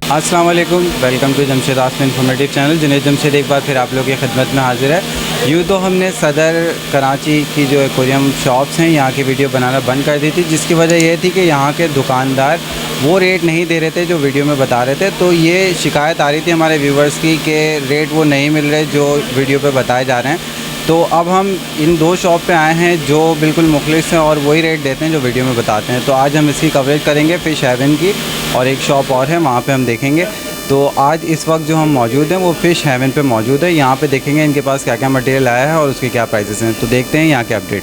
अस्सलाम वालेकुम, welcome to Jamshed Asam informative channel. Junaid Jamshed एक बार फिर आप लोगों की खिदमत में हाजिर है। यूँ तो हमने सदर कराची की जो एक्वेरियम शॉप्स हैं यहाँ की वीडियो बनाना बंद कर दी थी, जिसकी वजह यह थी कि यहाँ के दुकानदार वो रेट नहीं दे रहे थे जो वीडियो में बता रहे थे। तो ये शिकायत आ रही थी हमारे व्यूवर्स की कि रेट वो नहीं मिल रहे जो वीडियो पर बताए जा रहे हैं। तो अब हम इन दो शॉप पे आए हैं जो बिल्कुल मुखलिस हैं और वही रेट देते हैं जो वीडियो में बताते हैं। तो आज हम इसकी कवरेज करेंगे फ़िश हेवन की, और एक शॉप और है वहाँ पे हम देखेंगे। तो आज इस वक्त जो हम मौजूद हैं वो फ़िश हेवन पे मौजूद है। यहाँ पे देखेंगे इनके पास क्या क्या मटेरियल आया है और उसके क्या प्राइसेस हैं। तो देखते हैं यहाँ के अपडेट।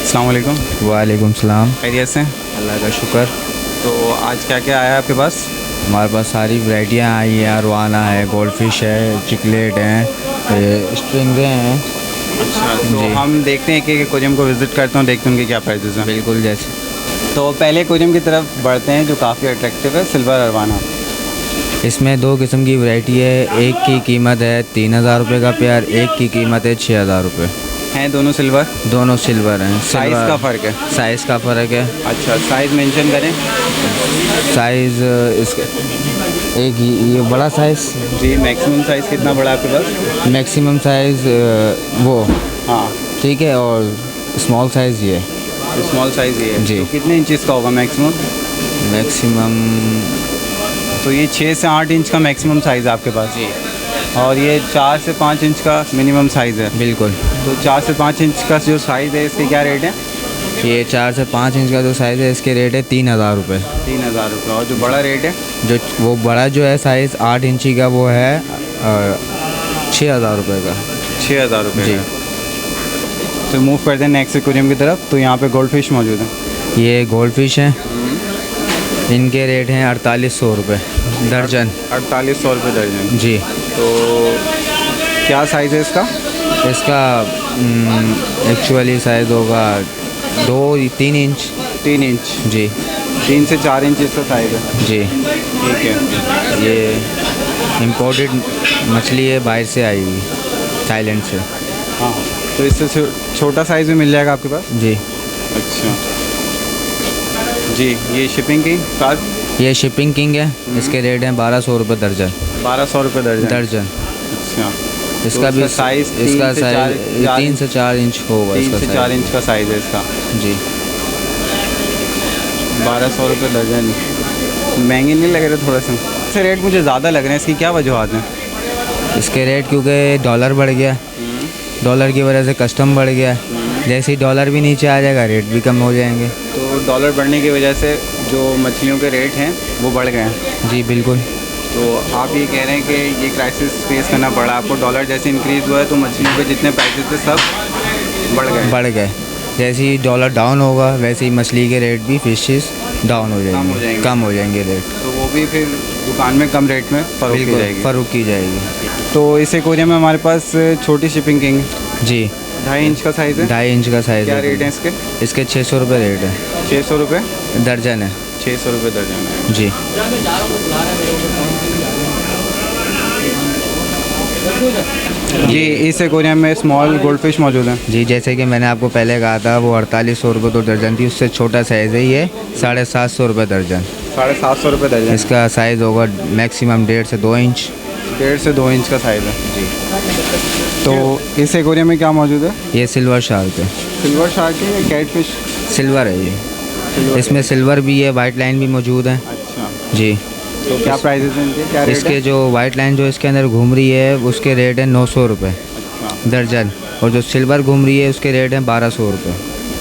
अस्सलाम वालेकुम। वालेकुम सलाम। खैरियत से? अल्लाह का शुक्र। तो आज क्या क्या आया है आपके पास? हमारे पास सारी वैराइटियाँ आई हैं। अरवाना है, गोल्ड फिश है, चिकलेट हैं, स्ट्रिंगरे हैं। अच्छा, तो हम देखते हैं कि एक्वेरियम को विज़िट करते हैं, देखते हैं उनके क्या प्राइसेस हैं। बिल्कुल जैसे। तो पहले एक्वेरियम की तरफ बढ़ते हैं जो काफ़ी अट्रैक्टिव है, सिल्वर अरवाना। इसमें दो किस्म की वैरायटी है। एक की कीमत है 3000 रुपये का पेयर, एक की कीमत है 6000 रुपये। हैं दोनों सिल्वर? दोनों सिल्वर हैं। साइज़ का फ़र्क है? साइज़ का फ़र्क है। अच्छा, साइज़ मेंशन करें। साइज़ इसका एक ये बड़ा साइज़। जी, मैक्सिमम साइज़ कितना बड़ा है आपके पास? मैक्सिमम साइज़ वो, हाँ ठीक है। और स्मॉल साइज़ ये स्मॉल साइज़ ये है जी। तो कितने इंचेस का होगा मैक्सिमम? मैक्सिमम तो ये 6 से 8 इंच का मैक्सिमम साइज़ है आपके पास। जी। और ये 4 से 5 इंच का मिनिमम साइज़ है। बिल्कुल। तो 4 से 5 इंच का जो साइज़ है इसके क्या रेट है? ये 4 से 5 इंच का जो साइज़ है इसके रेट है 3000 रुपये। 3000 रुपये। और जो बड़ा रेट है? जो वो बड़ा जो है साइज़ 8 इंची का वो है 6000 रुपये का। 6000 रुपये जी। तो मूव करते हैं नेक्स्ट एक्वेरियम की तरफ। तो यहाँ पे गोल्ड फिश मौजूद है। ये गोल्ड फिश हैं। इनके रेट हैं 4800 रुपये दर्जन। 4800 रुपये दर्जन। जी। तो क्या साइज़ है इसका? इसका एक्चुअली साइज़ होगा 2-3 इंच। 3 इंच। जी। 3 से 4 इंच इसका साइज़ है। जी। ठीक है। ये इम्पोर्टेड मछली है, बाहर से आई हुई, थाईलैंड से। हाँ, तो इससे छोटा साइज़ भी मिल जाएगा आपके पास? जी। अच्छा जी। ये शिपिंग की चार्ज? ये शिपिंग किंग है। इसके रेट हैं 1200 रुपये दर्जन। 1200 रुपये दर्जन। अच्छा, इसका तो भी साइज़ इसका साइज़ 3 से 4 इंच होगा। 3 से 4 इंच का साइज़ है इसका। जी। 1200 रुपये दर्जन। महंगे नहीं लग रहे थोड़ा सा? ऐसे रेट मुझे ज़्यादा लग रहे हैं, इसकी क्या वजूहत हैं? इसके रेट क्योंकि डॉलर बढ़ गया, डॉलर की वजह से कस्टम बढ़ गया। जैसे ही डॉलर भी नीचे आ जाएगा रेट भी कम हो जाएंगे। तो डॉलर बढ़ने की वजह से जो मछलियों के रेट हैं वो बढ़ गए हैं? जी बिल्कुल। तो आप ये कह रहे हैं कि ये क्राइसिस फेस करना पड़ा आपको? डॉलर जैसे इंक्रीज़ हुआ है तो मछलियों के जितने प्राइसेस थे सब बढ़ गए। जैसे ही डॉलर डाउन होगा वैसे ही मछली के रेट भी, फिशेस डाउन हो जाएंगे, कम हो जाएंगे रेट। तो वो भी फिर दुकान में कम रेट में फ़रोख्त की जाएगी। तो इस एक्वेरियम में हमारे पास छोटी शिपिंग किंग जी। 2.5 इंच का साइज़ है। 2.5 इंच का साइज़ क्या है। रेट है इसके? इसके 600 रुपये रेट है। 600 रुपये दर्जन है। 600 रुपये दर्जन है। जी। जी, इस एक्वेरियम में स्मॉल गोल्ड फिश मौजूद हैं। जी, जैसे कि मैंने आपको पहले कहा था वो 4800 रुपये तो दर्जन थी, उससे छोटा साइज़ है ये 750 रुपये दर्जन। 750 रुपये दर्जन। इसका साइज़ होगा मैक्सिमम 1.5 से 2 इंच। 1.5 से 2 इंच का साइज़ है। जी। तो इस एक्वेरियम में क्या मौजूद है? ये सिल्वर शार्क है। सिल्वर शार्क है या कैट फिश? सिल्वर है ये। इसमें सिल्वर भी है, वाइट लाइन भी मौजूद है। अच्छा, जी। तो क्या प्राइसेस हैं इनके? क्या रेट इसके है? जो वाइट लाइन जो इसके अंदर घूम रही है उसके रेट है 900 रुपये अच्छा, दर्जन। और जो सिल्वर घूम रही है उसके रेट है 1200 रुपये।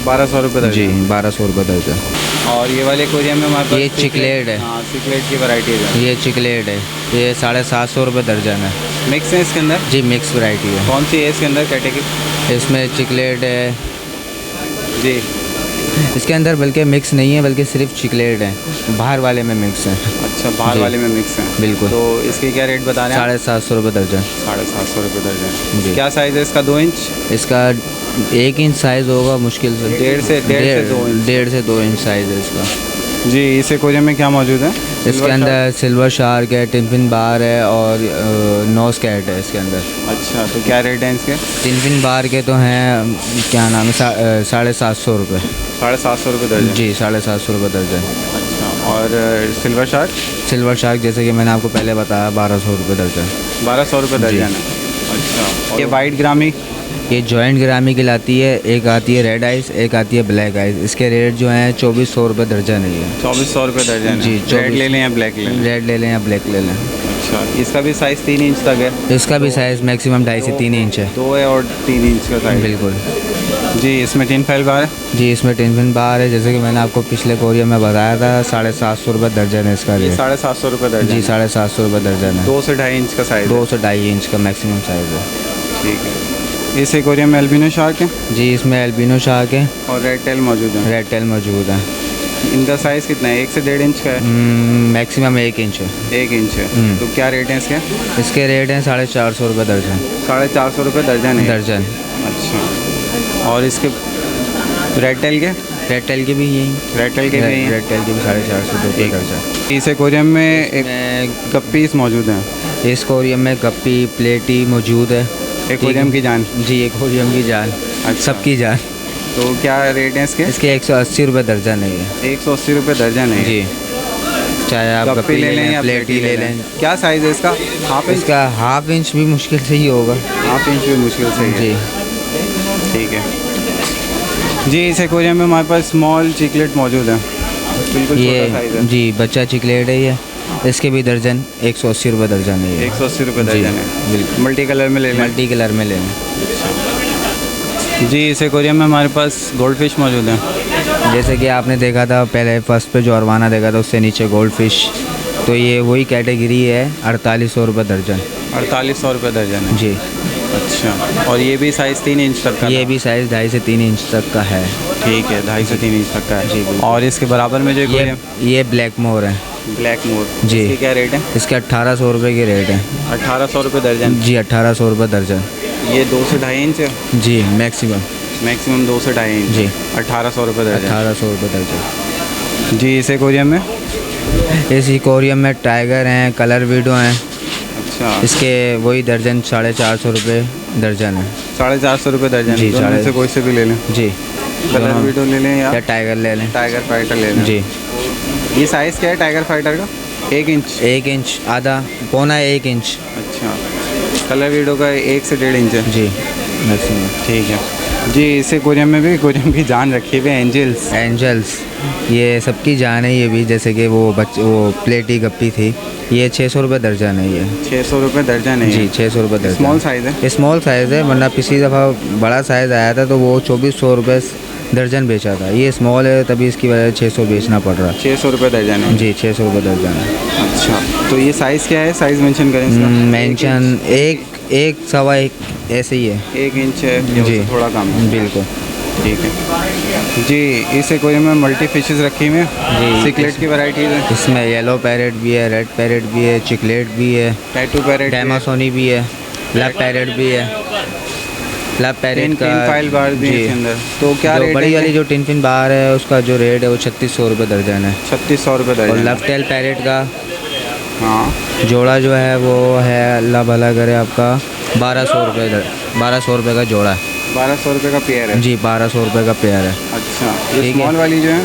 1200 रुपये दर्जन। जी, 1200 रुपये दर्जन। और ये वाले एक्वेरियम में हमारे पास ये चिकलेट है। हाँ, चिकलेट की वैरायटीज़ है। ये चिकलेट है, ये 750 रुपये दर्जन है। मिक्स है इसके अंदर? जी, मिक्स वैरायटी है। कौन सी है इसके अंदर कैटेगरी? इसमें चिकलेट है जी। इसके अंदर, बल्कि मिक्स नहीं है बल्कि सिर्फ चिकलेट है, बाहर वाले में मिक्स है। अच्छा, बाहर वाले में मिक्स हैं। बिल्कुल। तो इसके क्या रेट बता रहे हैं? 750 रुपये दर्जन। 750 रुपये दर्जन। जी। क्या साइज़ है इसका? 2 इंच? इसका 1 इंच साइज़ होगा मुश्किल से। 1.5 से 2 इंच। 1.5 से 2 इंच साइज़ है इसका। जी, इस एक्वेरियम में क्या मौजूद है? इसके अंदर सिल्वर शार्क है, टिनफिन बार है और नोज कैट है इसके अंदर। अच्छा, तो क्या रेट है इसके? टिनफिन बार के तो हैं, क्या नाम है, 750 रुपये। 750 रुपये दर्जन। जी, 750 रुपये दर्जन। अच्छा, और सिल्वर शार्क सिल्वर शार्क जैसे कि मैंने आपको पहले बताया 1200 रुपये दर्जन। 1200 रुपये दर्जन है। अच्छा, और ये वाइट ग्रामी ये जॉइंट ग्रामी की लाती है, एक आती है रेड आइस, एक आती है ब्लैक आइस। इसके रेट जो हैं 2400 रुपये दर्जन है ये। 2400 रुपये दर्जन जी, है। रेड ले लें या ब्लैक ले लें? रेड ले लें या ब्लैक ले लें। अच्छा, इसका भी साइज़ 3 इंच तक है? इसका भी साइज़ मैक्सिमम 2.5 से 3 इंच है। 2 है और 3 इंच का साइज़। बिल्कुल जी। इसमें टिन फाइल बार है? जी, इसमें टिन पिन बार है, जैसे कि मैंने आपको पिछले कोरियर में बताया था 750 रुपये दर्जन है इसका रेट। 750 रुपये दर्जन? जी, 750 रुपये दर्जन है। 2 से 2.5 इंच का साइज़? 2 से 2.5 इंच का मैक्सिमम साइज़ है। ठीक है। इस एक्वेरियम में एल्बिनो शार्क है? जी, इसमें एल्बिनो शार्क है और रेड टेल मौजूद है? रेड टेल मौजूद है। इनका साइज़ कितना है? 1 से 1.5 इंच का है? मैक्सिमम 1 इंच है। 1 इंच है। तो क्या रेट है इसके? इसके रेट हैं 450 रुपये दर्जन। 450 रुपये दर्जन है? दर्जन। अच्छा, और इसके रेड टेल के? रेड टेल के भी यही, रेड टेल के भी हैं? रेड टेल के भी 450 रुपये दर्जन। इस एक्वेरियम में एक गप्पीस मौजूद हैं? इस कोरियम में गप्पी प्लेटी मौजूद है। एक्वेरियम की जान? जी, एक्वेरियम की जान। अच्छा। सबकी जान। तो क्या रेट है इसके? इसके 180 रुपये दर्जन है ये। 180 रुपये दर्जन है? जी, चाहे आप गप्पी ले लें या प्लेटी ले लें। क्या साइज़ है इसका? Half inch? इसका हाफ इंच भी मुश्किल से ही होगा। हाफ इंच भी मुश्किल से ही है। जी। ठीक है जी। इस एक्वेरियम में हमारे पास स्मॉल चिकलेट मौजूद है, बिल्कुल छोटा साइज़ है। जी, बच्चा चिकलेट है ये। इसके भी दर्जन 180 रुपये दर्जन है ये। 180 रुपये दर्जन है? बिल्कुल। मल्टी कलर में ले लें? मल्टी कलर में ले लें। जी। इस एक्वेरियम में हमारे पास गोल्ड फिश मौजूद हैं? जैसे कि आपने देखा था पहले फर्स्ट पे जो अरवाना देखा था, उससे नीचे गोल्ड फिश, तो ये वही कैटेगरी है। 4800 रुपये दर्जन। 4800 रुपये दर्जन है? जी। अच्छा, और ये भी साइज़ 3 इंच तक का? ये भी साइज़ 2.5 से 3 इंच तक का है। ठीक है, 2.5 से 3 इंच तक का है। जी, बिल्कुल। और इसके बराबर में जो एक्वेरियम? ये ब्लैक मोर है। ब्लैक मोर? जी। इसकी क्या रेट है? इसके 1800 रुपये की रेट है। 1800 रुपये दर्जन? जी, 1800 रुपये दर्जन। ये 2 से 2.5 इंच है? जी, मैक्सिमम 2 से 2.5 इंच? जी। 1800 रुपये दर्जन? 1800 रुपये दर्जन। जी। इस एक्वेरियम में? इस एक्वेरियम में टाइगर हैं, कलर वीडो हैं। अच्छा। इसके वही दर्जन 450 रुपये दर्जन है। 450 रुपये दर्जन? जी, दोनों में से कोई से भी ले लें? जी। कलर वीडियो ले लें या टाइगर ले लें? टाइगर फाइटर ले लें? जी। ये साइज़ क्या है टाइगर फाइटर का? 1 इंच? 1 इंच, आधा पौना 1 इंच। अच्छा, कलर वीडियो का 1 से 1.5 इंच है? जी, मैक्सिमम। ठीक है जी। इस एक्वेरियम में भी एक्वेरियम की जान रखी हुई है, एंजल्स, ये सबकी जान है। ये भी जैसे कि वो प्लेटी गप्पी थी, ये 600 रुपये दर्जन है ये। 600 रुपये दर्जन है? जी, 600 रुपये दर्जन। स्मॉल साइज़ है? स्मॉल साइज़ है, वरना पिछली दफ़ा बड़ा साइज़ आया था तो वो 2400 रुपये दर्जन बेचा था। ये स्मॉल है, तभी इसकी वजह से 600 बेचना पड़ रहा है। 600 रुपये दर्जन है? जी, 600 रुपये दर्जन है। अच्छा, तो ये साइज़ क्या है? साइज़ मेंशन करें इसका? मेंशन 1 सवा 1 ऐसे ही है। 1 इंच है या जी, उससे थोड़ा कम है? बिल्कुल। ठीक है जी। इस एक्वेरियम में मल्टी फिशेस रखी हुई हैं? जी। सिकलेट की वैराइटीज़ हैं? इसमें येलो पैरेट भी है, रेड पैरेट भी है, चिकलेट भी है, टैटू पैरेट, डेमासोनी भी है, लब पैरेट भी है। लब पैरेट का टिन फाइल बार भी है जी। इसके अंदर। तो क्या जो रेट बड़ी है? वाली जो टिन पिन बार है उसका जो रेट है वो 3600 रुपये दर्जन है। 3600 रुपये और दर्जन? लब टेल पैरेट का हाँ। जोड़ा जो है वो है, अल्लाह भला करे, आपका 1200 रुपये 1200 रुपये का जोड़ा है। 1200 रुपये का पेयर है? जी, 1200 रुपये का पेयर है। अच्छा, ये ठीक है। स्मॉल वाली जो है?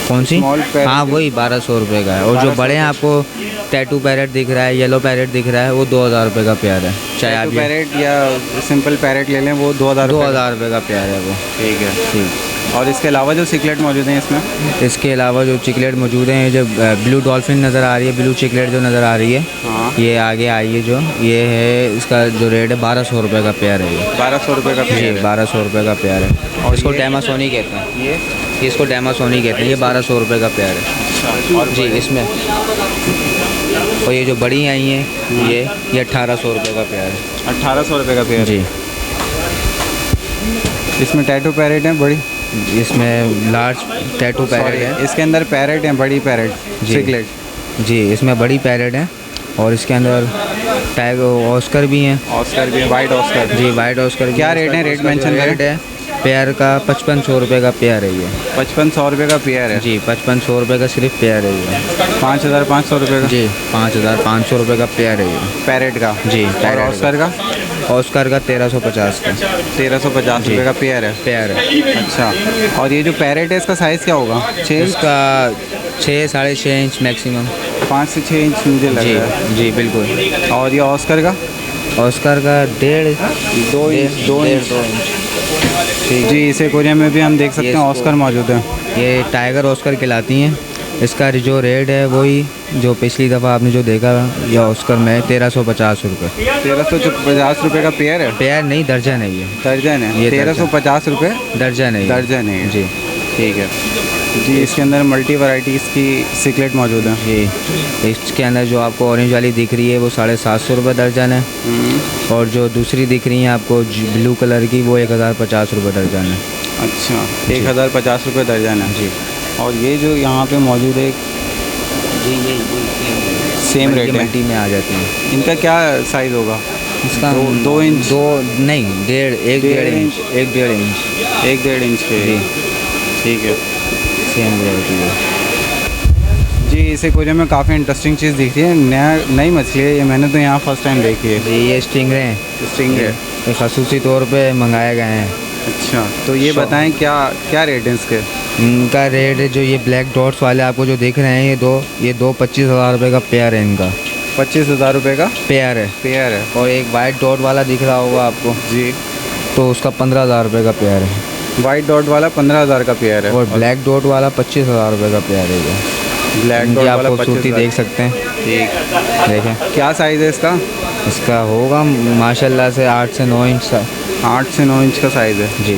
कौन सी? Small parrot? हाँ, वही 1200 रुपये का है। और जो 1200 बड़े हैं, आपको टैटू पैरेट दिख रहा है, येलो पैरेट दिख रहा है, वो 2000 रुपये का पेयर है। चाहे आप टैटू पैरेट या सिंपल पैरेट ले लें वो 2000 रुपये का पेयर है वो। ठीक है। ठीक। और इसके अलावा जो सिकलेट मौजूद हैं इसमें? इसके अलावा जो चिकलेट मौजूद हैं, जो ब्लू डॉल्फिन नज़र आ रही है, ब्लू चिकलेट जो नज़र आ रही है, हाँ। ये आगे आई है जो, ये है, इसका जो रेट है 1200 रुपये का पेयर है ये। 1200 रुपये का जी, पेयर है? 1200 रुपये का पेयर है। और इसको ये? डेमासोनी कहते हैं। ये? इसको डेमासोनी कहते हैं। ये 1200 रुपये का पेयर है। अच्छा, और जी, इसमें। और ये जो बड़ी आई हैं ये 1800 रुपये का पेयर है। 1800 रुपये का पेयर? जी। इसमें टैटू पैरेट हैं बड़ी? इसमें लार्ज टैटू पैरेट है। इसके अंदर पैरेट हैं, बड़ी पैरेट? जी। सिकलेट? जी, इसमें बड़ी पैरेट है और इसके अंदर टैग ऑस्कर भी हैं। ऑस्कर भी है? White Oscar? जी, वाइट ऑस्कर। क्या रेट है? रेट मेंशन करें? रेट है पेयर का 5500 रुपये का पेयर है ये। 5500 रुपये का पेयर है? जी, 5500 रुपये का सिर्फ पेयर है ये। 5500 रुपये का? जी, 5500 रुपये का पेयर है ये पैरेट का? जी। और ऑस्कर का? ऑस्कर का 1350 का। 1350 रुपये का पेयर है? पेयर है। अच्छा, और ये जो पैरेट है इसका साइज़ क्या होगा? 6 इसका 6 6.5 इंच मैक्सिमम। 5 से 6 इंच मुझे लग जी रहा है। जी बिल्कुल। और ये ऑस्कर का? ऑस्कर का 1.5 2 इंच। 2 इंच। ठीक जी, इस एक्वेरियम में भी हम देख सकते हैं ऑस्कर मौजूद है। ये टाइगर ऑस्कर कहलाती हैं। इसका जो रेट है वही जो पिछली दफ़ा आपने जो देखा या ऑस्कर में 1350 रुपये। 1350 रुपये का पेयर है? पेयर नहीं, दर्जन है ये। दर्जन है? ये 1350 रुपये दर्जन है ये। दर्जन है जी ठीक है जी। इसके अंदर मल्टी वैरायटीज़ की सिकलेट मौजूद है जी। इसके अंदर जो आपको ऑरेंज वाली दिख रही है वो 750 रुपये दर्जन है। और जो दूसरी दिख रही है आपको ब्लू कलर की वो 1050 रुपये दर्जन है। अच्छा, 1050 रुपये दर्जन है जी। और ये जो यहाँ पे मौजूद है जी ये सेम रेट है? मल्टी में आ जाती हैं। इनका क्या साइज़ होगा? इसका 2 इंच? 2 नहीं, 1.5 इंच। 1.5 इंच। 1.5 इंच के? जी ठीक है। सेम रेट है। जी, इस एक्वेरियम में काफ़ी इंटरेस्टिंग चीज़ दिख रही है, नई मछली है ये, मैंने तो यहाँ फर्स्ट टाइम देखी है। जी ये स्टिंगरे हैं। स्टिंगरे ये खसूसी तौर पे मंगाए गए हैं। अच्छा, तो ये बताएं क्या क्या रेट है इसके? इनका रेट जो ये ब्लैक डॉट्स वाले आपको जो देख रहे हैं ये दो 25,000 रुपये का पेयर है इनका। 25,000 रुपये का पेयर है। पेयर है। और एक वाइट डॉट वाला दिख रहा होगा आपको जी, तो उसका 15,000 रुपये का पेयर है। वाइट डॉट वाला 15,000 का पेयर है और ब्लैक डॉट वाला 25,000 रुपये का पेयर है ये। ब्लैक डॉट इनकी आप वाला खूबसूरती 25,000। देख सकते हैं। ठीक, देखें क्या साइज़ है इसका? इसका होगा माशाल्लाह से 8 से 9 इंच का। 8 से 9 इंच का साइज़ है जी।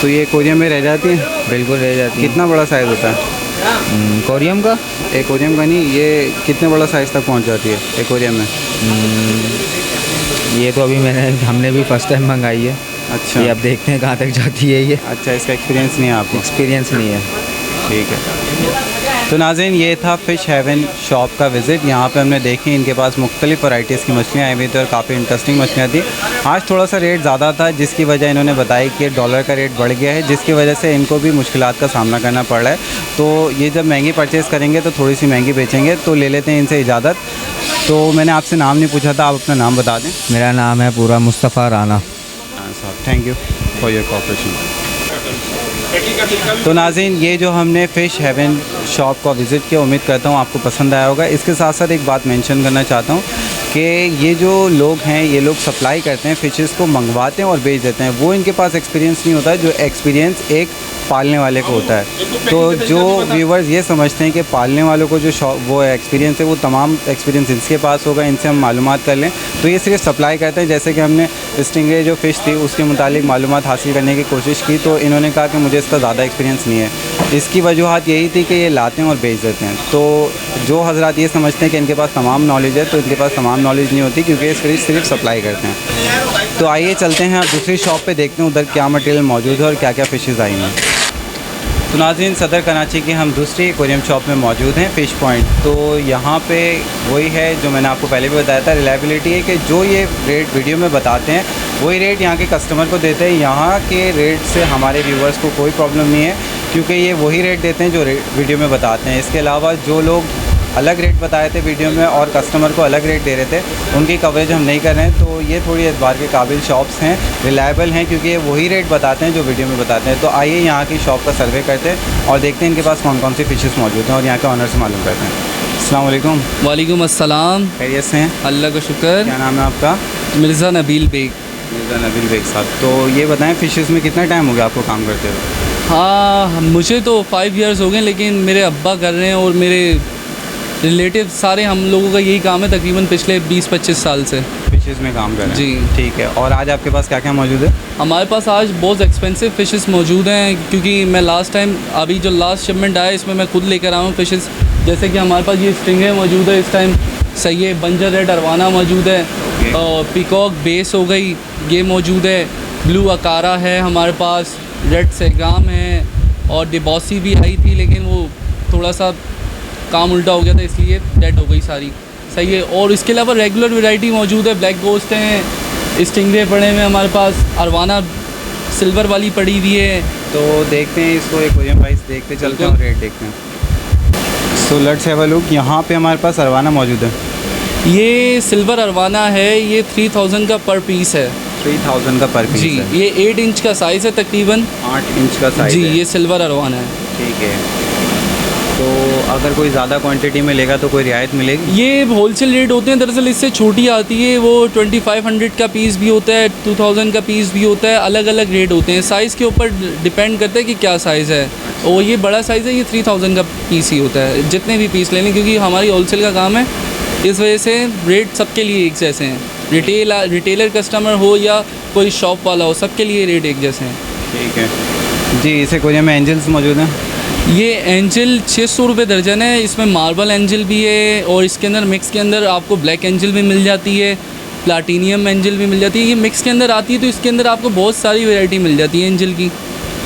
तो ये एक्वेरियम में रह जाती है? बिल्कुल रह जाती है। कितना बड़ा साइज़ होता है कोरियम का? एक्वेरियम का नहीं, ये कितने बड़ा साइज़ तक पहुंच जाती है एक्वेरियम में? ये तो अभी हमने भी फर्स्ट टाइम मंगाई है। अच्छा, ये अब देखते हैं कहाँ तक जाती है ये। अच्छा, इसका एक्सपीरियंस नहीं है आपको? एक्सपीरियंस नहीं है। ठीक है। तो नाज़रीन, ये था फ़िश हेवन शॉप का विज़िट। यहाँ पे हमने देखी इनके पास मुख्तलिफ़ वैराइटीज़ की मछलियाँ आई हुई थी और काफ़ी इंटरेस्टिंग मछलियाँ थी। आज थोड़ा सा रेट ज़्यादा था जिसकी वजह इन्होंने बताई कि डॉलर का रेट बढ़ गया है, जिसकी वजह से इनको भी मुश्किलात का सामना करना पड़ रहा है। तो ये जब महंगी परचेज़ करेंगे तो थोड़ी सी महंगी बेचेंगे। तो ले लेते हैं इनसे इजाज़त। तो मैंने आपसे नाम नहीं पूछा था, आप अपना नाम बता दें। मेरा नाम है पूरा मुस्तफ़ा राना। हाँ साहब, thank you for your cooperation. तो नाज़रीन, ये जो हमने फ़िश हेवन शॉप का विज़िट किया, उम्मीद करता हूँ आपको पसंद आया होगा। इसके साथ साथ एक बात मेंशन करना चाहता हूँ कि ये जो लोग हैं, ये लोग सप्लाई करते हैं, फ़िशेस को मंगवाते हैं और बेच देते हैं। वो इनके पास एक्सपीरियंस नहीं होता है जो एक्सपीरियंस एक पालने वाले को होता है। तो जो व्यूवर्स ये समझते हैं कि पालने वालों को जो वो एक्सपीरियंस है वो तमाम एक्सपीरियंस इनके पास होगा, इनसे हम मालूमात कर लें, तो ये सिर्फ सप्लाई करते हैं। जैसे कि हमने स्टिंगरे जो फ़िश थी उसके मुतालिक मालूमात हासिल करने की कोशिश की, तो इन्होंने कहा कि मुझे इसका ज़्यादा एक्सपीरियंस नहीं है। इसकी वजूहत यही थी कि ये लाते हैं और बेच देते हैं। तो जो हज़रात ये समझते हैं कि इनके पास तमाम नॉलेज है, तो इनके पास तमाम नॉलेज नहीं होती, क्योंकि ये सिर्फ सप्लाई करते हैं। तो आइए चलते हैं अब दूसरी शॉप पे, देखते हैं उधर क्या मटेरियल मौजूद है और क्या क्या फ़िशेज़ आई हैं। तो नाज़रीन, सदर कराची की हम दूसरी एक्वेरियम शॉप में मौजूद हैं, फ़िश पॉइंट। तो यहाँ पे वही है जो मैंने आपको पहले भी बताया था, रिलायबिलिटी है कि जो ये रेट वीडियो में बताते हैं वही रेट यहाँ के कस्टमर को देते हैं। यहाँ के रेट से हमारे व्यूवर्स को कोई प्रॉब्लम नहीं है, क्योंकि ये वही रेट देते हैं जो वीडियो में बताते हैं। इसके अलावा जो लोग अलग रेट बताए थे वीडियो में और कस्टमर को अलग रेट दे रहे थे, उनकी कवरेज हम नहीं कर रहे हैं। तो ये थोड़ी एतबार के काबिल शॉप्स हैं, रिलायबल हैं, क्योंकि ये वही रेट बताते हैं जो वीडियो में बताते हैं। तो आइए यहाँ की शॉप का सर्वे करते हैं और देखते हैं इनके पास कौन कौन सी फ़िशेस मौजूद हैं और यहाँ के ऑनर से मालूम करते हैं। अस्सलाम वालेकुम। वालेकुम अस्सलाम। खैरियत से हैं? अल्लाह का शुक्र। क्या नाम है आपका? मिर्ज़ा नबील बेग। मिर्ज़ा नबील बेग साहब। तो ये बताएं, फ़िशेस में कितना टाइम हो गया आपको काम करते हुए? हाँ, मुझे तो 5 इयर्स हो गए, लेकिन मेरे अब्बा कर रहे हैं और मेरे रिलेटिव सारे, हम लोगों का यही काम है तकरीबन पिछले 20-25 साल से फ़िशेस में काम कर रहे हैं। जी ठीक है। और आज आपके पास क्या क्या मौजूद है? हमारे पास आज बहुत एक्सपेंसिव फ़िशेस मौजूद हैं, क्योंकि मैं लास्ट टाइम अभी जो लास्ट शिपमेंट आया इसमें मैं खुद लेकर आया हूँ फ़िशेस। जैसे कि हमारे पास ये स्टिंगरे मौजूद है इस टाइम, सही है, बंजर रेड अरवाना मौजूद है, और पिकॉक बेस हो गई ये मौजूद है, ब्लू अकारा है हमारे पास, रेड सेगाम है, और डिबॉसी भी आई थी लेकिन वो थोड़ा सा काम उल्टा हो गया था इसलिए डेड हो गई सारी, सही है। और इसके अलावा रेगुलर वैरायटी मौजूद है, ब्लैक गोस्ट हैं, स्टिंगरे पड़े हुए हमारे पास, अरवाना सिल्वर वाली पड़ी हुई है। तो देखते हैं इसको, एक्वेरियम प्राइस देखते चलते हैं और रेट देखते हैं। So let's have a look. यहाँ पे हमारे पास अरवाना मौजूद है। ये सिल्वर अरवाना है, ये 3000 का पर पीस है। 3000 का पर पीस जी है। ये 8 इंच का साइज़ है तकरीबन। 8 इंच का साइज जी है। ये सिल्वर अरवाना है। ठीक है। तो अगर कोई ज़्यादा क्वांटिटी में लेगा तो कोई रियायत मिलेगी? ये होलसेल रेट होते हैं, दरअसल इससे छोटी आती है, वो 2500 का पीस भी होता है, 2000 का पीस भी होता है, अलग अलग रेट होते हैं, साइज़ के ऊपर डिपेंड करता है कि क्या साइज़ है। और ये बड़ा साइज़ है, ये 3000 का पीस ही होता है जितने भी पीस ले लें, क्योंकि हमारी होलसेल का काम है, इस वजह से रेट सबके लिए एक जैसे हैं। रिटेलर कस्टमर हो या कोई शॉप वाला हो, सबके लिए रेट एक जैसे हैं। ठीक है जी। इसे कोरिया में एंजल्स मौजूद हैं? ये एंजल 600 रुपये दर्जन है। इसमें मार्बल एंजल भी है और इसके अंदर मिक्स के अंदर आपको ब्लैक एंजल भी मिल जाती है, प्लाटीनियम एंजल भी मिल जाती है। ये मिक्स के अंदर आती है तो इसके अंदर आपको बहुत सारी वैरायटी मिल जाती है एंजल की।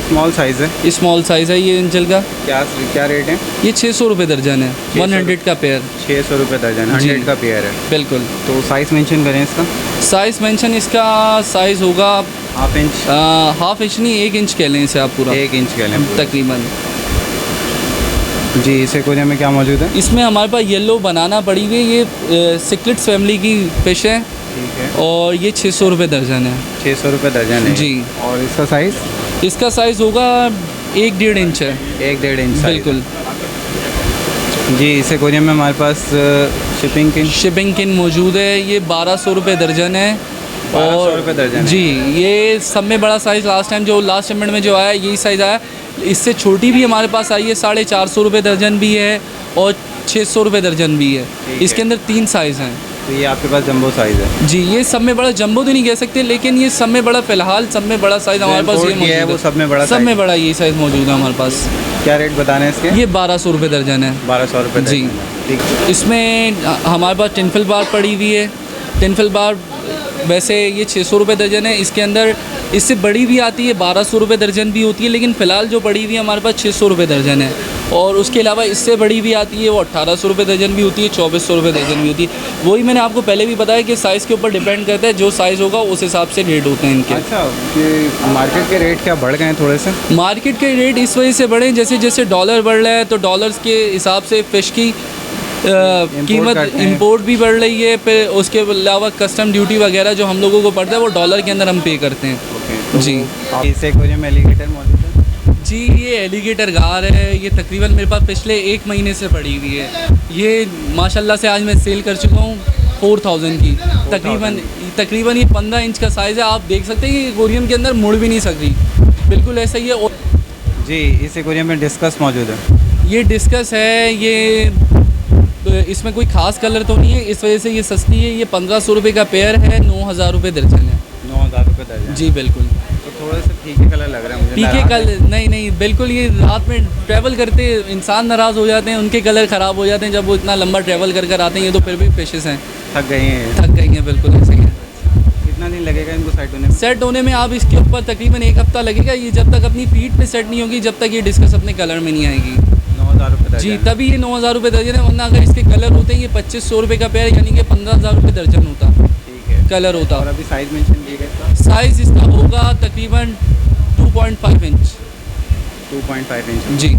स्मॉल साइज़ है? स्मॉल साइज़ है ये एंजल का। क्या रेट है? ये 600 रुपये दर्जन है, 100 का पेयर। 600 रुपये दर्जन, जी। 100 का पेयर है। बिल्कुल। तो साइज़ मेंशन करें इसका? साइज़ मेंशन इसका साइज़ होगा हाफ इंच? हाफ इंच नहीं, 1 इंच कह लें इसे आप पूरा 1 इंच कह लें तकरीबन। जी। इसे कोरिया में क्या मौजूद है? इसमें हमारे पास येलो बनाना पड़ी हुई है, ये सिक्लेट्स फैमिली की फ़िश है ठीक है। और ये 600 रुपये दर्जन है। 600 रुपये दर्जन है जी। और इसका साइज़? इसका साइज़ होगा 1-1.5 इंच है। 1-1.5 इंच size। बिल्कुल। जी। इसे कोरिया में हमारे पास शिपिंग किन? शिपिंग किन मौजूद है, ये 1200 रुपये दर्जन है। 1200 रुपये दर्जन है। जी ये सब में बड़ा साइज़ लास्ट शिपमेंट में जो आया यही साइज़ आया। इससे छोटी भी हमारे पास आई है, 450 रुपये दर्जन भी है और 600 रुपये दर्जन भी है। ठीक इसके है। अंदर 3 साइज़ हैं। तो ये आपके पास जंबो साइज़ है? जी ये सब में बड़ा, जंबो तो नहीं कह सकते, लेकिन ये सब में बड़ा, फ़िलहाल सब में बड़ा साइज़ हमारे पास ये import किया है मौजूद वो सब में बड़ा सब size में बड़ा ये साइज़ मौजूद है हमारे पास। क्या रेट बताने हैं इसके? ये 1200 रुपये दर्जन है। 1200 रुपये जी। दर्जन है। ठीक है। इसमें हमारे पास टिनफिल बार पड़ी हुई है। टिनफिल बार वैसे ये 600 रुपये दर्जन है। इसके अंदर इससे बड़ी भी आती है, 1200 रुपये दर्जन भी होती है, लेकिन फ़िलहाल जो पड़ी हुई है हमारे पास 600 रुपये दर्जन है। और उसके अलावा इससे बड़ी भी आती है, वो 1800 रुपये दर्जन भी होती है, 2400 रुपये दर्जन भी होती है। वही मैंने आपको पहले भी बताया कि साइज़ के ऊपर डिपेंड करता है, जो साइज़ होगा उस हिसाब से रेट होते हैं इनके। अच्छा, ये मार्केट के रेट क्या बढ़ गए हैं थोड़े से? मार्केट के रेट इस वजह से बढ़े, जैसे जैसे डॉलर बढ़ रहा है तो डॉलर्स के हिसाब से फ़िश की कीमत करते हैं। इंपोर्ट भी बढ़ रही है। फिर उसके अलावा कस्टम ड्यूटी वगैरह जो हम लोगों को पड़ता है वो डॉलर के अंदर हम पे करते हैं। तो जी। इसे कोरिया में एलिगेटर मौजूद है? जी ये एलिगेटर गार है, ये तकरीबन मेरे पास पिछले 1 महीने से पड़ी हुई है। ये माशाल्लाह से आज मैं सेल कर चुका हूँ 4000 की। तकरीबन ये 15 इंच का साइज़ है। आप देख सकते हैं कि कोरियन के अंदर मुड़ भी नहीं सकती, बिल्कुल ऐसा ही है। और जी। इसे कोरिया में डिस्कस मौजूद है? ये डिस्कस है, ये इसमें कोई ख़ास कलर तो नहीं है, इस वजह से ये सस्ती है। ये 1500 रुपये का पेयर है, 9000 रुपये दर्जन है। 9000 रुपये दर्जन? जी बिल्कुल। तो थोड़े से फीके कलर लग रहे हैं मुझे। फीके नाराज़ कलर है? नहीं बिल्कुल, ये रात में ट्रैवल करते इंसान नाराज़ हो जाते हैं, उनके कलर ख़राब हो जाते हैं जब वो इतना लंबा ट्रैवल कर कर आते हैं। ये तो फिर भी फिशेस हैं, थक गई हैं? थक गई हैं, बिल्कुल ऐसे ही है। कितना दिन लगेगा इनको सेट होने में? सेट होने में आप इसके ऊपर तकरीबन 1 हफ़्ता लगेगा। ये जब तक अपनी फीट पे सेट नहीं होगी, जब तक ये डिस्कस अपने कलर में नहीं आएगी। 9000 रुपये दर्जन? जी तभी ये 9000 रुपये दर्जन है, वरना अगर इसके कलर होते हैं ये 2500 रुपये का पेयर, यानी कि 15000 रुपये दर्जन होता, ठीक है। कलर होता। और अभी साइज़ मेंशन किया गया? साइज़ इसका होगा तकरीबन 2.5 इंच। 2.5 इंच? जी।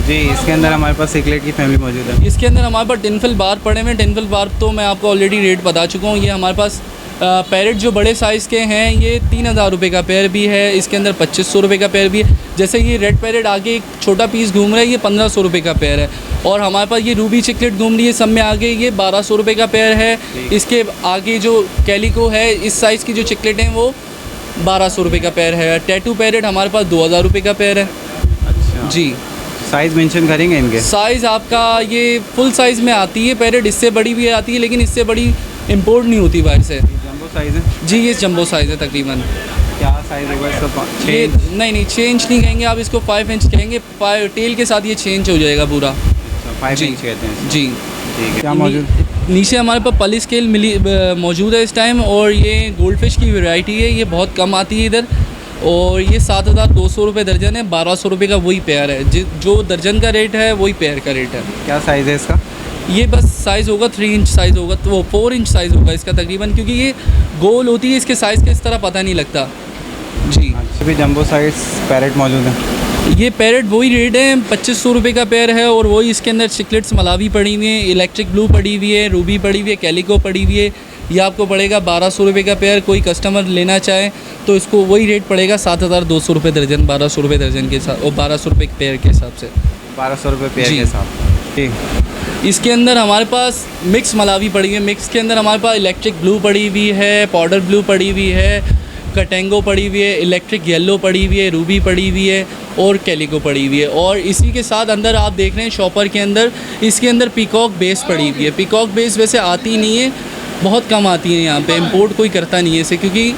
जी। इसके अंदर हमारे पास सिकलेट की फैमिली मौजूद है? इसके अंदर हमारे पास टिनफिल बार पड़े हुए हैं। टिनफिल बार तो मैं आपको ऑलरेडी रेट बता चुका हूँ। ये हमारे पास पैरेट जो बड़े साइज़ के हैं ये 3000 रुपये का पेयर भी है, इसके अंदर 2500 रुपये का पेयर भी है। जैसे ये रेड पैरेट आगे एक छोटा पीस घूम रहा है, ये 1500 रुपये का पेयर है। और हमारे पास ये रूबी चिकलेट घूम रही है सब में आगे, ये 1200 रुपये का पेयर है। इसके आगे जो कैलिको है इस साइज़ की जो चिकलेट हैं वो 1200 रुपये का पेयर है। टैटू पैरेट हमारे पास 2000 रुपये का पेयर है। अच्छा जी। साइज़ मेंशन करेंगे इनके? साइज़ आपका ये फुल साइज़ में आती है पैरेट, इससे बड़ी भी आती है, लेकिन इससे बड़ी इंपोर्ट नहीं होती बाहर से। जंबो साइज़ है? जी ये जंबो साइज़ है तकरीबन। क्या साइज़ होगा इसका? ये नहीं 6 इंच नहीं कहेंगे आप इसको, 5 इंच कहेंगे। टेल के साथ ये 6 इंच हो जाएगा पूरा। 5 जी। इंच कहते हैं? जी। ठीक है। क्या मौजूद? नीचे हमारे पास पली स्केल मौजूद है इस टाइम, और ये गोल्ड फिश की वैरायटी है, ये बहुत कम आती है इधर। और ये 7200 रुपये दर्जन है, 1200 रुपये का वही पेयर है। जो दर्जन का रेट है वही पेयर का रेट है। क्या साइज़ है इसका? ये बस साइज़ होगा 3 इंच साइज़ होगा, तो वो 4 इंच साइज़ होगा इसका तकरीबन, क्योंकि ये गोल होती है, इसके साइज़ का इस तरह पता नहीं लगता। जी। अच्छा भी जंबो साइज़ पैरेट मौजूद है? ये पैरेट वही रेट है, 2500 रुपये का पेयर है। और वही इसके अंदर चिकलेट्स मलावी पड़ी हुई हैं, इलेक्ट्रिक ब्लू पड़ी हुई है, रूबी पड़ी हुई है, कैलिको पड़ी हुई है। ये आपको पड़ेगा 1200 रुपये का पेयर। कोई कस्टमर लेना चाहे तो इसको वही रेट पड़ेगा 7200 रुपये दर्जन, 1200 रुपये दर्जन के साथ, और 1200 रुपये पेयर के हिसाब से, 1200 रुपये पेयर जी। के साथ। ठीक। इसके अंदर हमारे पास मिक्स मलावी पड़ी हुई है। मिक्स के अंदर हमारे पास इलेक्ट्रिक ब्लू पड़ी हुई है, पाउडर ब्लू पड़ी हुई है, कटेंगो पड़ी हुई है, इलेक्ट्रिक येलो पड़ी हुई है, रूबी पड़ी हुई है और कैलिको पड़ी हुई है। और इसी के साथ अंदर आप देख रहे हैं शॉपर के अंदर, इसके अंदर पीकॉक बेस पड़ी हुई है। पीकॉक बेस वैसे आती नहीं है, बहुत कम आती है यहाँ पे, इंपोर्ट कोई करता नहीं है इसे, क्योंकि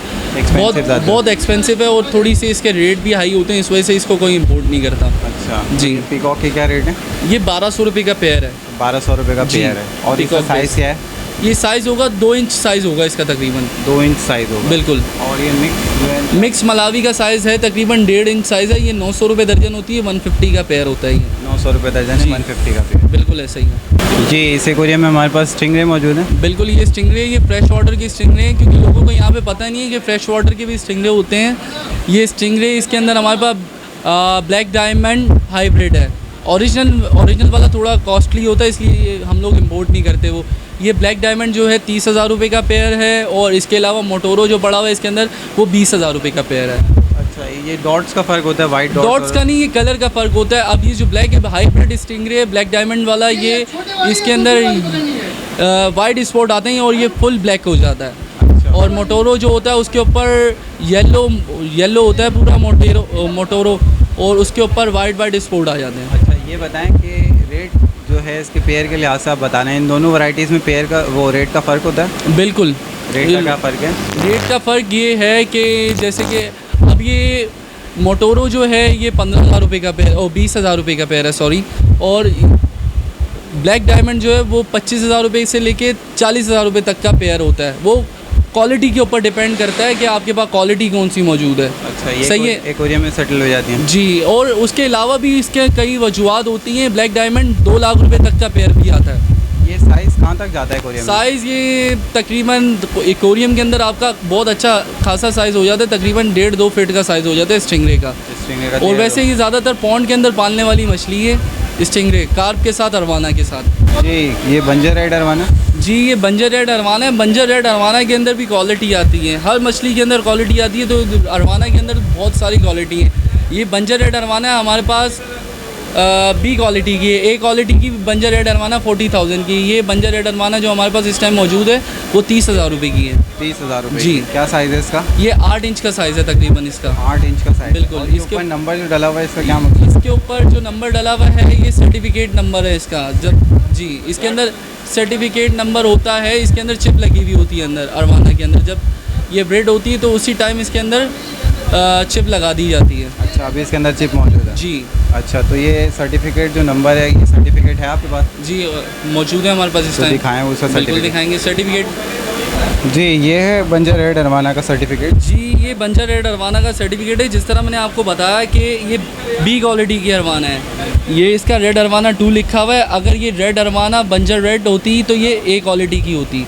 बहुत एक्सपेंसिव है और थोड़ी सी इसके रेट भी हाई होते हैं, इस वजह से इसको कोई इंपोर्ट नहीं करता। अच्छा जी। पीकॉक की क्या रेट है? ये 1200 रुपये का पेयर है। 1200 रुपये का जी। पेयर है। और इसका पीकॉक साइज़ बेस। क्या है? ये साइज़ होगा 2 इंच साइज़ होगा इसका तकरीबन। 2 इंच साइज़ होगा। बिल्कुल। और ये मिक्स जो है मिक्स मलावी का साइज़ है तकरीबन 1.5 इंच साइज़ है। ये 900 रुपये दर्जन होती है, 150 का पेयर होता है ये। 900 रुपये दर्जन है, जी। 150 का पेयर। बिल्कुल ऐसा ही है। जी, इस एक्वेरियम में हमारे पास स्टिंगरे मौजूद हैं। बिल्कुल, ये स्टिंगरे, ये फ्रेश वाटर की स्टिंगरे हैं, क्योंकि लोगों को यहाँ पे पता नहीं है कि फ्रेश वाटर के भी स्टिंगरे होते हैं। ये स्टिंगरे, इसके अंदर हमारे पास ब्लैक डायमंड हाइब्रिड है। ओरिजिनल वाला थोड़ा कॉस्टली होता है, इसलिए ये हम लोग इंपोर्ट नहीं करते वो। ये ब्लैक डायमंड जो है 30,000 रुपये का पेयर है। और इसके अलावा मोटोरो जो पड़ा हुआ है इसके अंदर, वो 20,000 रुपये का पेयर है। अच्छा, ये डॉट्स का फ़र्क होता है, वाइट डॉट्स का नहीं, ये कलर का फ़र्क होता है। अब ये जो ब्लैक हाइब्रिड स्टिंगरे है, ब्लैक डायमंड वाला, ये इसके अंदर वाइट स्पॉट आते हैं और ये फुल ब्लैक हो जाता है। अच्छा। और मोटोरो जो होता है उसके ऊपर येलो होता है पूरा मोटोरो, और उसके ऊपर वाइट स्पॉट आ जाते हैं। अच्छा, ये बताएं कि रेट जो है इसके पेयर के लिहाज से आप बता रहे हैं, इन दोनों वैराइटीज़ में पेयर का वो रेट का फ़र्क होता है? बिल्कुल। रेट का क्या फ़र्क है? रेट का फ़र्क ये है कि जैसे कि अब ये मोटोरो जो है ये 15,000 रुपये का पेयर, और 20,000 रुपये का पेयर है, सॉरी। और ब्लैक डायमंड जो है वो 25,000 रुपये से लेके 40,000 रुपये तक का पेयर होता है। वो क्वालिटी के ऊपर डिपेंड करता है कि आपके पास क्वालिटी कौन सी मौजूद है। अच्छा, ये सही है। एक्वेरियम में सेटल हो जाती हैं। जी। और उसके अलावा भी इसके कई वजूहत होती हैं। ब्लैक डायमंड 2 लाख रुपये तक का पेयर भी आता है। ये साइज़ कहाँ तक जाता है एक्वेरियम में? साइज़ ये तकरीबन एक्वेरियम के अंदर आपका बहुत अच्छा खासा साइज़ हो जाता है, तकरीबन 1.5-2 फीट का साइज़ हो जाता है स्टिंगरे का। स्टिंगरे का और वैसे ये ज़्यादातर पॉन्ड के अंदर पालने वाली मछली है स्टिंगरे, कार्प के साथ, अरवाना के साथ। जी, ये बंजर रेड अरवाना? जी, ये बंजर रेड अरवाना है। बंजर रेड अरवाना के अंदर भी क्वालिटी आती है, हर मछली के अंदर क्वालिटी आती है, तो अरवाना के अंदर बहुत सारी क्वालिटी है। ये बंजर रेड अरवाना है हमारे पास बी क्वालिटी की है। ए क्वालिटी की बंजर रेड अरवाना 40,000 की। ये बंजर रेड अरवाना जो हमारे पास इस टाइम मौजूद है वो 30,000 रुपये की है। 30,000 रुपये? जी। क्या साइज़ है इसका? ये 8 इंच का साइज़ है तकरीबन इसका। 8 इंच का साइज़? बिल्कुल। इसके इसके ऊपर नंबर जो डला हुआ है इसका क्या मतलब? इसके ऊपर जो नंबर डला हुआ है ये सर्टिफिकेट नंबर है इसका। जब जी, इसके अंदर सर्टिफिकेट नंबर होता है, इसके अंदर चिप लगी हुई होती है अंदर अरवाना के अंदर। जब ये ब्रेड होती है तो उसी टाइम इसके अंदर चिप लगा दी जाती है। अच्छा, अभी इसके अंदर चिप मौजूद है? जी। अच्छा, तो ये सर्टिफिकेट जो नंबर है, ये सर्टिफिकेट है आपके पास? जी, मौजूद है हमारे पास इस तो टाइम। दिखाएं उसका बिल्कुल सर्टिफिकेट। दिखाएंगे सर्टिफिकेट। जी, ये है बंजर रेड अरवाना का सर्टिफिकेट। जी, ये बंजर रेड अरवाना का सर्टिफिकेट है। जिस तरह मैंने आपको बताया कि ये बी क्वालिटी की अरवाना है। ये इसका रेड अरवाना 2 लिखा हुआ है। अगर ये रेड अरवाना बंजर रेड होती तो ये ए क्वालिटी की होती,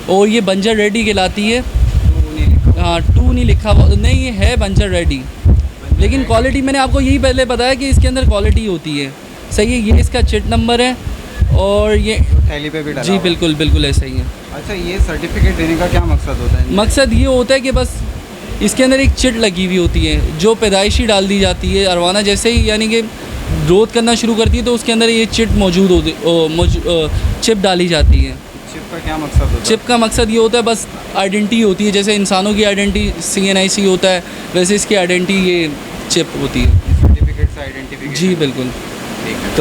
और ये बंजर रेड ही कहलाती है। हाँ, 2 नहीं लिखा हुआ, नहीं, ये है बंजर रेड ही, लेकिन क्वालिटी मैंने आपको यही पहले बताया कि इसके अंदर क्वालिटी होती है। सही है। ये इसका चिट नंबर है और ये थैली पे भी डाला जी हुआ है। बिल्कुल ऐसा ही है। अच्छा, ये सर्टिफिकेट देने का क्या मकसद होता है? मकसद ये होता है कि बस इसके अंदर एक चिट लगी हुई होती है जो पैदाइशी डाल दी जाती है। अरवाना जैसे ही यानी कि ग्रोथ करना शुरू करती है तो उसके अंदर ये चिट मौजूद होती, चिप डाली जाती है। चिप का क्या मकसद होता है? चिप का मकसद ये होता है बस आइडेंटिटी होती है। जैसे इंसानों की आइडेंटिटी CNIC होता है, वैसे इसकी आइडेंटिटी ये चिप होती है। सर्टिफिकेट से आइडेंटिफिकेशन? जी बिल्कुल। ठीक है।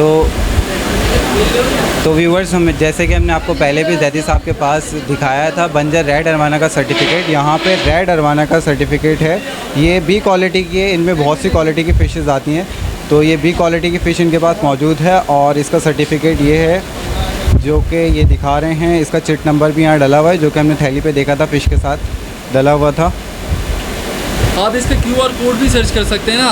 तो व्यूवर्स, हम जैसे कि हमने आपको पहले भी जैदी साहब के पास दिखाया था बंजर रेड अरवाना का सर्टिफिकेट, यहाँ पे रेड अरवाना का सर्टिफिकेट है। ये बी क्वालिटी की है, इनमें बहुत सी क्वालिटी की फ़िशेज़ आती हैं, तो ये बी क्वालिटी की फ़िश इनके पास मौजूद है। और इसका सर्टिफिकेट ये है जो कि ये दिखा रहे हैं। इसका चिट नंबर भी यहाँ डला हुआ है, जो कि हमने थैली पे देखा था, फ़िश के साथ डला हुआ था। आप इसका QR कोड भी सर्च कर सकते हैं ना,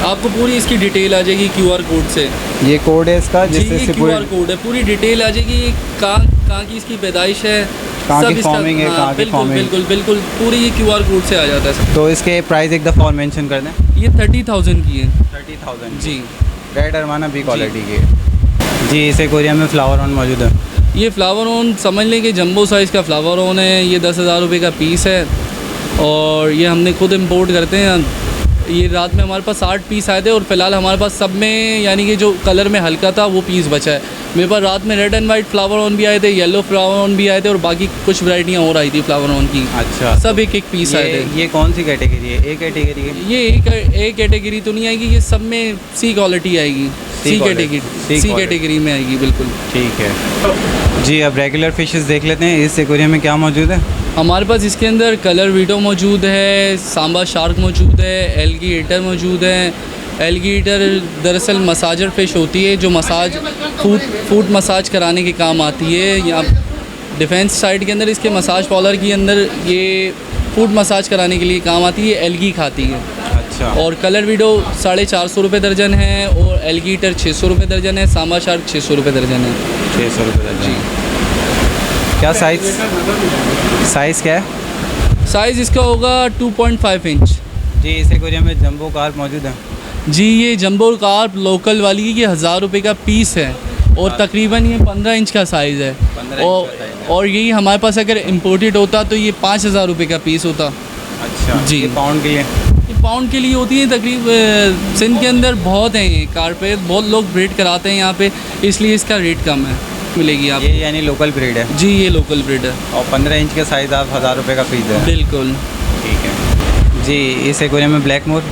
आपको पूरी इसकी डिटेल आ जाएगी QR कोड से। ये कोड है इसका, जी, जिससे ये से QR कोड है, पूरी डिटेल आ जाएगी। कहाँ की इसकी पैदाइश है, कहाँ सब की इसका। फार्मिंग है, हाँ, कहाँ की बिल्कुल फार्मिंग। बिल्कुल पूरी ये QR कोड से आ जाता है। तो इसके प्राइस एक दफ़ा और मेंशन कर दें। ये 30,000 की है 30,000 जी। रेड अरवाना बी क्वालिटी की है जी। इस एक्वेरियम में फ्लावर ऑन मौजूद है। ये फ्लावर ऑन समझ लें कि जंबो साइज़ का फ्लावर ऑन है। ये 10,000 रुपये का पीस है और ये हमने खुद इंपोर्ट करते हैं। ये रात में हमारे पास 8 पीस आए थे और फ़िलहाल हमारे पास सब में यानी कि जो कलर में हल्का था वो पीस बचा है। मेरे पास रात में red and white flower on भी आए थे, येलो फ्लावर ऑन भी आए थे और बाकी कुछ वैरायटियाँ और आई थी फ्लावर ऑन की। अच्छा, सब एक एक पीस आए थे। ये कौन सी कैटेगरी है? ए कैटेगरी है ये एक कैटेगरी तो नहीं आएगी, ये सब में सी क्वालिटी आएगी। सी कैटेगरी में आएगी बिल्कुल। ठीक है जी। अब रेगुलर फिशेस देख लेते हैं। इस एक्वेरियम में क्या मौजूद है? हमारे पास इसके अंदर कलर वीडो मौजूद है, सांबा शार्क मौजूद है, एल्गीटर मौजूद है। एल्गीटर दरअसल मसाजर फ़िश होती है जो मसाज फूड मसाज कराने के काम आती है। यहाँ डिफेंस साइड के अंदर इसके मसाज पॉलर के अंदर ये फूड मसाज कराने के लिए काम आती है। एल्गी खाती है। अच्छा। और कलर वीडो 450 रुपये दर्जन है और एल्गीटर 600 रुपये दर्जन है। सांबा शार्क 600 रुपये दर्जन है। 600 रुपये दर्जन जी। क्या साइज़ क्या है? साइज़ इसका होगा 2.5 इंच जी। इस एक्वेरियम में जंबो कार्प मौजूद है जी। ये जंबो कार्प लोकल वाली ये 1000 रुपये का पीस है और तकरीबन ये 15 इंच का साइज़ है। और यही हमारे पास अगर इम्पोर्टेड होता तो ये 5000 रुपये का पीस होता। अच्छा जी। ये पाउंड के लिए? ये पाउंड के लिए होती है तकरीबन। सिंध के अंदर बहुत हैं ये कारपेट, बहुत लोग ब्रीड कराते हैं यहाँ पे, इसलिए इसका रेट कम है। मिलेगी आप ये यानी लोकल ब्रीड है जी। ये लोकल ब्रीड है और 15 इंच का साइज़ आप 1000 रुपये का पीस है। बिल्कुल। ठीक है जी। इस एक्वेरियम में ब्लैक मोर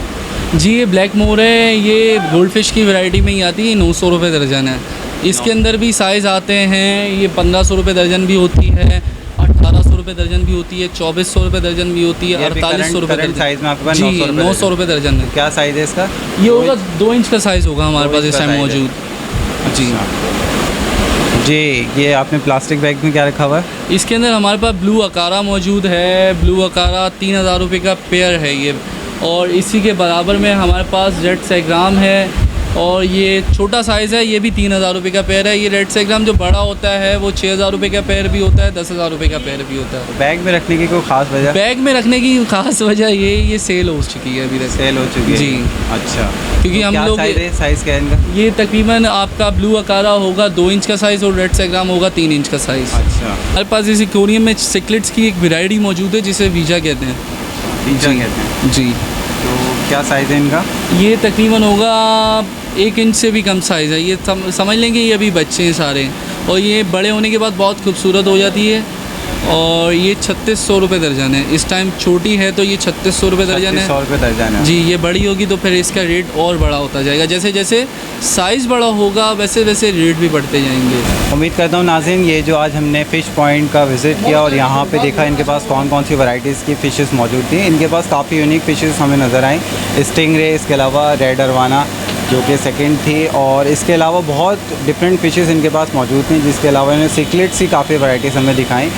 जी। ये ब्लैक मोर है। ये गोल्ड फिश की वैरायटी में ही आती है। 900 रुपये दर्जन है। इसके अंदर भी साइज़ आते हैं। ये 1500 रुपये दर्जन भी होती है, 1800 रुपये दर्जन भी होती है, 2400 रुपये दर्जन भी होती है, 4800 रुपये दर्जन साइज़ में आपका जी। 900 रुपये दर्जन है। क्या साइज़ है इसका? ये होगा 2 इंच का साइज़ होगा हमारे 2 पास इंच इस का टाइम साइज़ है। मौजूद जी। जी। ये आपने प्लास्टिक बैग में क्या रखा हुआ है? इसके अंदर हमारे पास ब्लू अकारा मौजूद है। ब्लू अकारा 3000 रुपये का पेयर है ये। और इसी के बराबर में हमारे पास रेड सैग्राम है और ये छोटा साइज़ है, ये भी 3000 रुपये का पेयर है। ये रेड सैग्राम जो बड़ा होता है वो 6000 रुपये का पेयर भी होता है, 10,000 रुपये का पेयर भी होता है। बैग में रखने की कोई ख़ास वजह? बैग में रखने की ख़ास वजह ये सेल हो चुकी है अभी तक। सेल हो चुकी है जी। अच्छा। क्योंकि हम लोग साइज़ क्या है इनका? ये तकरीबन आपका ब्लू अकारा होगा 2 इंच का साइज़ और रेड सैग्राम होगा 3 इंच का साइज़। अच्छा। हमारे पास इस एक्वेरियम में सिक्लेट्स की एक वैरायटी मौजूद है जिसे वीजा कहते हैं। वीजा कहते हैं जी। तो क्या साइज़ है इनका? ये तकरीबन होगा 1 इंच से भी कम साइज़ है। ये समझ लेंगे ये अभी बच्चे हैं सारे और ये बड़े होने के बाद बहुत खूबसूरत हो जाती है। और ये 3600 रुपये दर्जन है। इस टाइम छोटी है तो ये 3600 रुपये दर्जन है। 3600 रुपये दर्जन है जी। ये बड़ी होगी तो फिर इसका रेट और बड़ा होता जाएगा। जैसे जैसे साइज़ बड़ा होगा वैसे वैसे रेट भी बढ़ते जाएंगे। उम्मीद करता हूँ नाज़रीन ये जो आज हमने फ़िश पॉइंट का विज़िट किया और यहाँ पे देखा इनके पास कौन कौन सी वैरायटीज़ की फ़िशेस मौजूद थी। इनके पास काफ़ी यूनिक फ़िशेस हमें नज़र आई। स्टिंगरे, इसके अलावा रेड अरवाना जो कि सेकंड थी और इसके अलावा बहुत डिफरेंट फ़िशेस इनके पास मौजूद थी, जिसके अलावा इन्होंने सिक्लेट्स की काफ़ी वैरायटीज़ हमें दिखाई।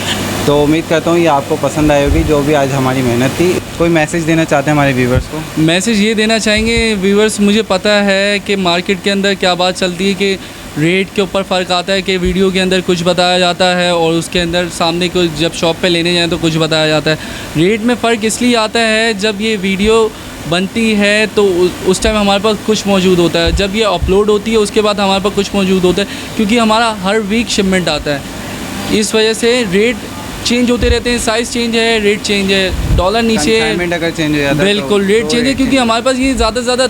तो उम्मीद करता हूँ ये आपको पसंद आई होगी जो भी आज हमारी मेहनत थी। कोई मैसेज देना चाहते हैं हमारे व्यूवर्स को? मैसेज ये देना चाहेंगे व्यूवर्स, मुझे पता है कि मार्केट के अंदर क्या बात चलती है कि रेट के ऊपर फ़र्क आता है कि वीडियो के अंदर कुछ बताया जाता है और उसके अंदर सामने को जब शॉप पे लेने जाएं तो कुछ बताया जाता है। रेट में फ़र्क इसलिए आता है जब ये वीडियो बनती है तो उस टाइम हमारे पास कुछ मौजूद होता है, जब ये अपलोड होती है उसके बाद हमारे पास कुछ मौजूद होता है, क्योंकि हमारा हर वीक शिपमेंट आता है। इस वजह से रेट चेंज होते रहते हैं। साइज़ चेंज है, रेट चेंज है, डॉलर नीचे अगर चेंज हो जाता है बिल्कुल रेट चेंज है, क्योंकि हमारे पास ये ज़्यादा से ज़्यादा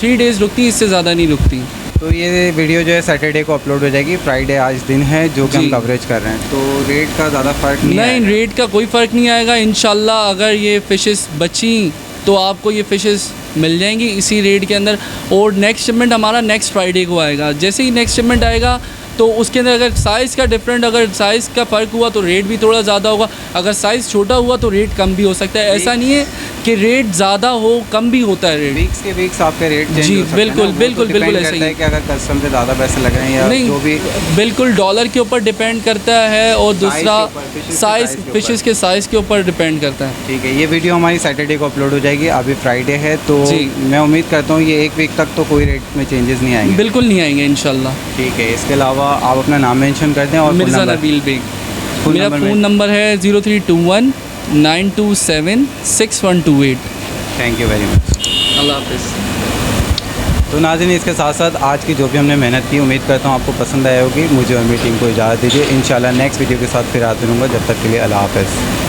3 डेज़ रुकती है, इससे ज़्यादा नहीं रुकती। तो ये वीडियो जो है सैटरडे को अपलोड हो जाएगी। फ्राइडे आज दिन है जो कि हम कवरेज कर रहे हैं, तो रेट का ज़्यादा फ़र्क नहीं, रेट का कोई फ़र्क नहीं आएगा। इंशाल्लाह अगर ये फ़िशेस बची तो आपको ये फ़िशेस मिल जाएंगी इसी रेट के अंदर। और नेक्स्ट शिपमेंट हमारा नेक्स्ट फ्राइडे को आएगा। जैसे ही नेक्स्ट शिपमेंट आएगा तो उसके अंदर अगर साइज़ का डिफरेंट, अगर साइज़ का फ़र्क हुआ तो रेट भी थोड़ा ज़्यादा होगा, अगर साइज़ छोटा हुआ तो रेट कम भी हो सकता है। ऐसा नहीं है कि रेट ज़्यादा हो, कम भी होता है रेट। वीक्स के वीक्स आपके रेट चेंज जी हो सकते बिल्कुल हैं ना? बिल्कुल तो बिल्कुल ऐसा ऐसा ही है कि अगर कस्टम से ज़्यादा पैसे लग रहे हैं या नहीं, जो भी बिल्कुल डॉलर के ऊपर डिपेंड करता है और दूसरा साइज़ फ़िशेस के साइज़ के ऊपर डिपेंड करता है। ठीक है। ये वीडियो हमारी सैटरडे को अपलोड हो जाएगी। अभी फ्राइडे है तो मैं उम्मीद करता हूँ ये 1 वीक तक तो कोई रेट में चेंजेस नहीं आएंगे। बिल्कुल नहीं आएंगे इंशाल्लाह। ठीक है। इसके अलावा आप अपना नाम मेंशन कर दें और मिर्ज़ा नबील बेग। मेरा फ़ोन नंबर है 0321 927 6128। Thank you very much. अल्लाह हाफिज़। तो नाज़रीन, इसके साथ साथ आज की जो भी हमने मेहनत की, उम्मीद करता हूँ आपको पसंद आई होगी। मुझे और मेरी टीम को इजाज़त दीजिए। इंशाल्लाह नेक्स्ट वीडियो के साथ फिर हाज़िर होऊंगा। जब तक के लिए अल्लाह हाफ़िज़।